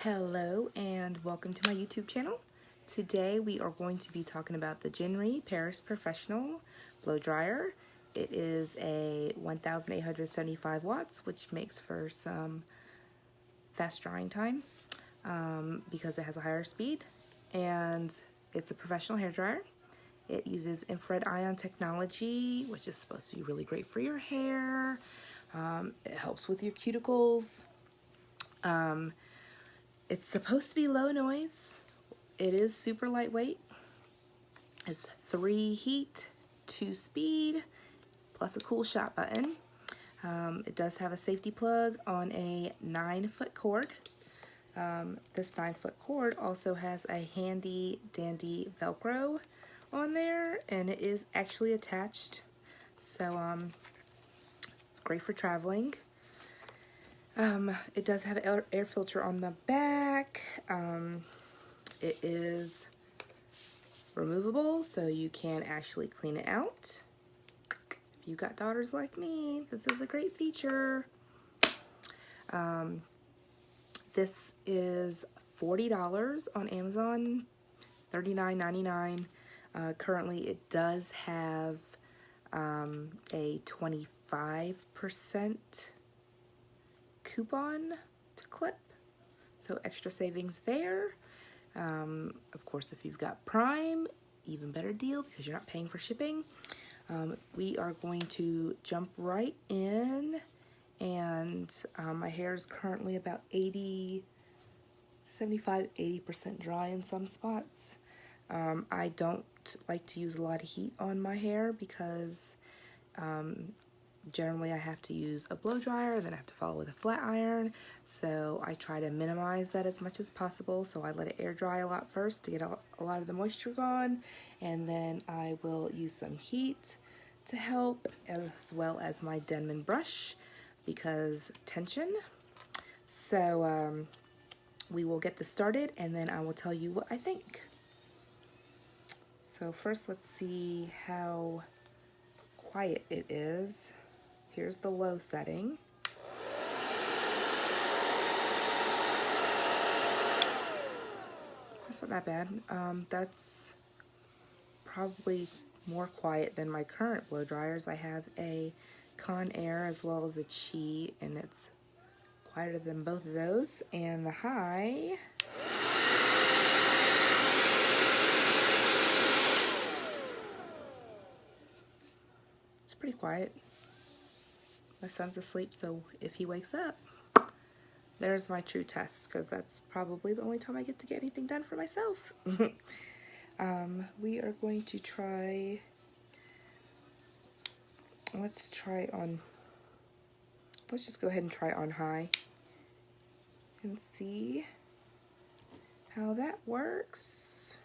Hello and welcome to my YouTube channel. Today we are going to be talking about the Jinri Paris Professional Blow Dryer. It is a 1875 watts, which makes for some fast drying time because it has a higher speed, and it's a professional hair dryer. It uses infrared ion technology, which is supposed to be really great for your hair. It helps with your cuticles. It's supposed to be low noise. It is super lightweight. It's 3 heat, 2 speed, plus a cool shot button. It does have a safety plug on a 9-foot cord. This 9-foot cord also has a handy dandy Velcro on there, and it is actually attached. So it's great for traveling. It does have an air filter on the back. It is removable, so you can actually clean it out. If you've got daughters like me, this is a great feature. This is $40 on Amazon, $39.99. Currently, it does have a 25% coupon to clip, so extra savings there. Of course, if you've got Prime, even better deal because you're not paying for shipping. We are going to jump right in, and my hair is currently about 75–80% dry in some spots. I don't like to use a lot of heat on my hair because generally I have to use a blow dryer, then I have to follow with a flat iron, so I try to minimize that as much as possible. So I let it air dry a lot first to get a lot of the moisture gone, and then I will use some heat to help, as well as my Denman brush because tension. So we will get this started, and then I will tell you what I think. So first, let's see how quiet it is. Here's the low setting. That's not that bad. That's probably more quiet than my current blow dryers. I have a Conair as well as a Chi, and it's quieter than both of those. And the high, it's pretty quiet. My son's asleep, so if he wakes up, there's my true test, because that's probably the only time I get to get anything done for myself. We are going to try, let's just go ahead and try on high and see how that works.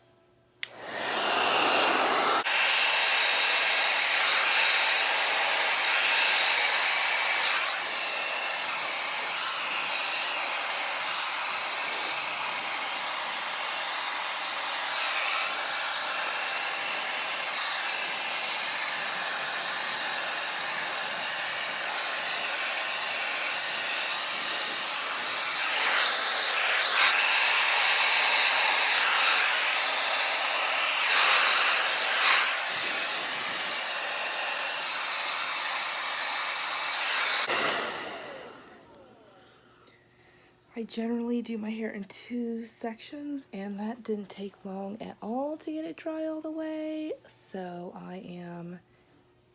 I generally do my hair in 2 sections, and that didn't take long at all to get it dry all the way, so I am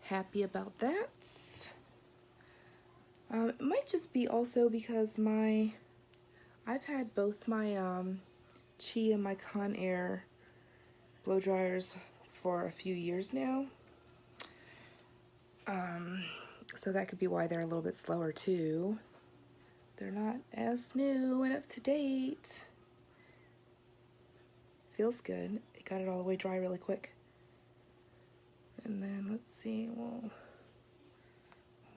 happy about that. It might just be also because I've had both my Chi and my Conair blow dryers for a few years now, so that could be why they're a little bit slower too. They're not as new and up to date. Feels good. It got it all the way dry really quick. And then let's see, we'll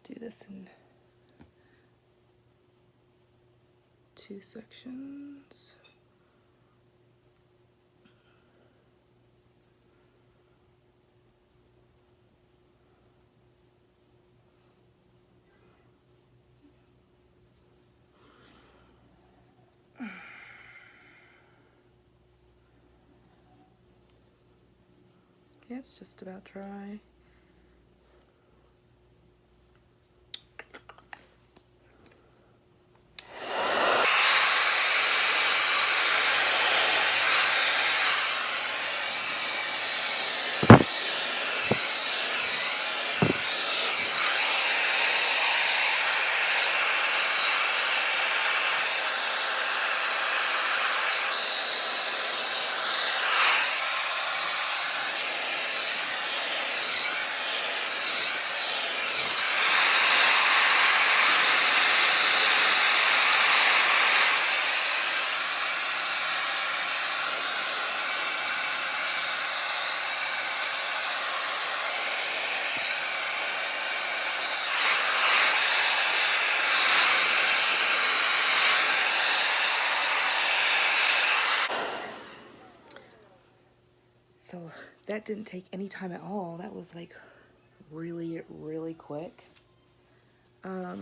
do this in 2 sections. It's just about dry. So that didn't take any time at all. That was like really, really quick. I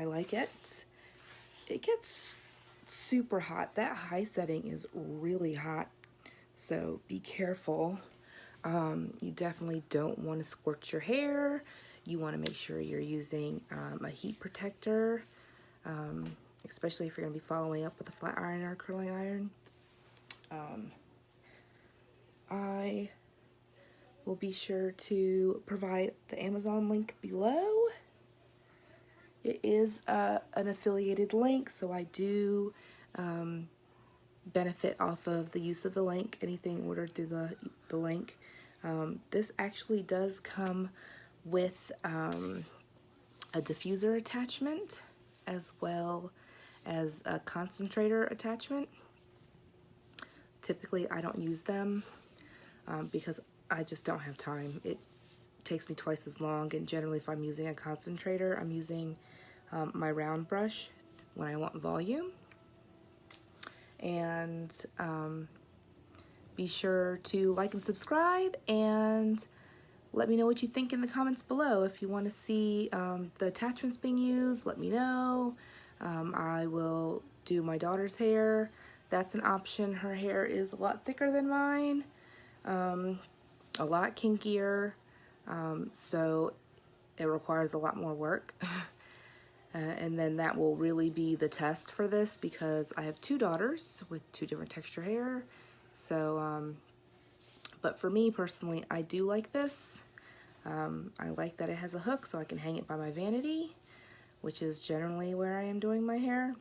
like it. It gets super hot. That high setting is really hot, so be careful. You definitely don't want to scorch your hair. You want to make sure you're using a heat protector, especially if you're going to be following up with a flat iron or a curling iron. I will be sure to provide the Amazon link below. It is an affiliated link, so I do benefit off of the use of the link, anything ordered through the link. This actually does come with a diffuser attachment as well as a concentrator attachment. Typically I don't use them because I just don't have time. It takes me twice as long, and generally if I'm using a concentrator, I'm using my round brush when I want volume. And be sure to like and subscribe, and let me know what you think in the comments below. If you want to see the attachments being used, let me know. I will do my daughter's hair. That's an option. Her hair is a lot thicker than mine, a lot kinkier, so it requires a lot more work. And then that will really be the test for this, because I have two daughters with two different texture hair. So, but for me personally, I do like this. I like that it has a hook so I can hang it by my vanity, which is generally where I am doing my hair.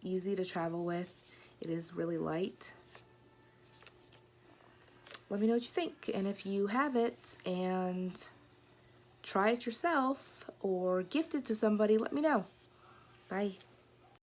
Easy to travel with. It is really light. Let me know what you think, and if you have it and try it yourself or gift it to somebody, let me know. Bye.